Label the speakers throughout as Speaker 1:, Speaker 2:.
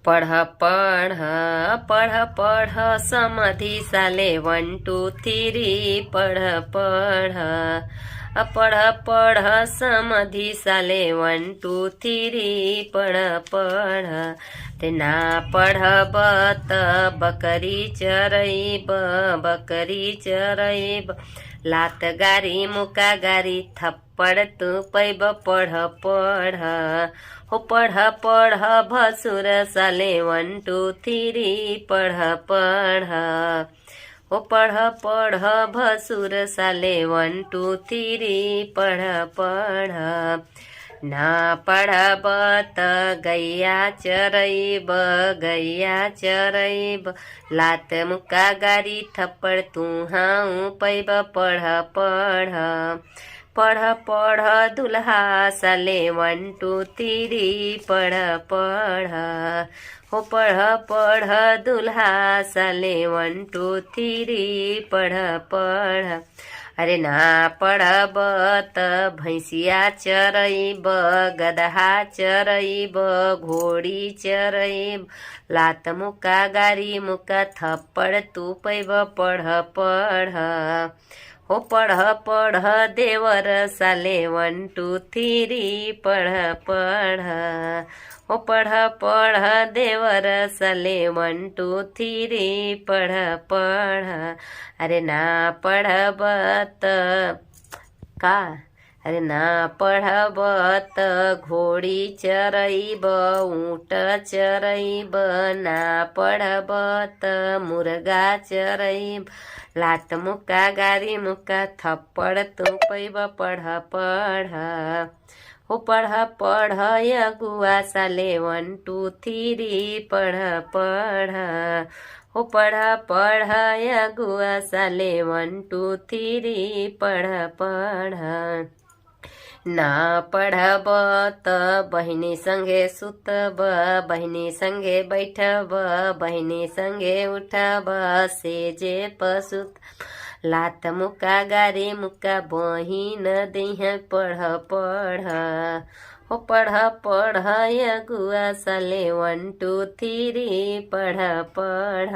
Speaker 1: पढ़ पढ़ पढ़ पढ़ समधि साले 1 2 3 पढ़ पढ़ पढ़ पढ़ समधि साले 1 2 3 पढ़ पढ़ ते ना पढ़ब त बकरी चरैब बकरी चरैब लात गारी मुका गारी थप्पड़ तू पैब पढ़ पढ़ हो पढ़ पढ़ भसुर साले 1 2 3 पढ़ पढ़ हो पढ़ पढ़ भसुर साले 1 2 3 पढ़ पढ़ ना पढ़ब त गैया चरैब गैया चरैब लात मुका गारी थप्पड़ तू हाँ पैब पढ़ पढ़ पढ़ पढ़ दुल्हा साले 1 2 3 पढ़ पढ़ हो पढ़ पढ़ दुल्हा साले 1 2 3 पढ़ पढ़ अरे ना पढ़ब त भैंसिया चरैब गदहा चरैब घोड़ी चरैब लात मुका गारी मुका थप्पड़ तू पैब पढ़ पढ़ हो पढ़ पढ़ देवर साले 1 2 3 पढ़ पढ़ हो पढ़ पढ़ देवर साले 1 2 3 पढ़ पढ़ अरे ना पढ़ब त का अरे ना पढ़ब त घोड़ी चरैब ऊँट चरैब ना पढ़ब त मुर्गा चरैब लात मुका गारी मुका थप्पड़ तू पैब पढ़ पढ़ हो पढ़ पढ़ अगुआ साले 1 2 3 पढ़ पढ़ हो पढ़ पढ़ अगुआ साले 1 2 3 पढ़ पढ़ ना पढ़ब त बहिनी संगे सुतब बहिनी संगे बैठब बहिनी संगे उठब सेजे पसुत लात मुका गारी मुका बहिन देह पढ़ पढ़ हो पढ़ पढ़ अगुआ साले 1 2 3 पढ़ पढ़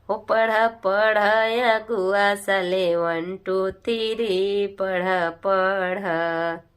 Speaker 1: हो पढ़ पढ़ अगुआ साले 1 2 3 पढ़ पढ़।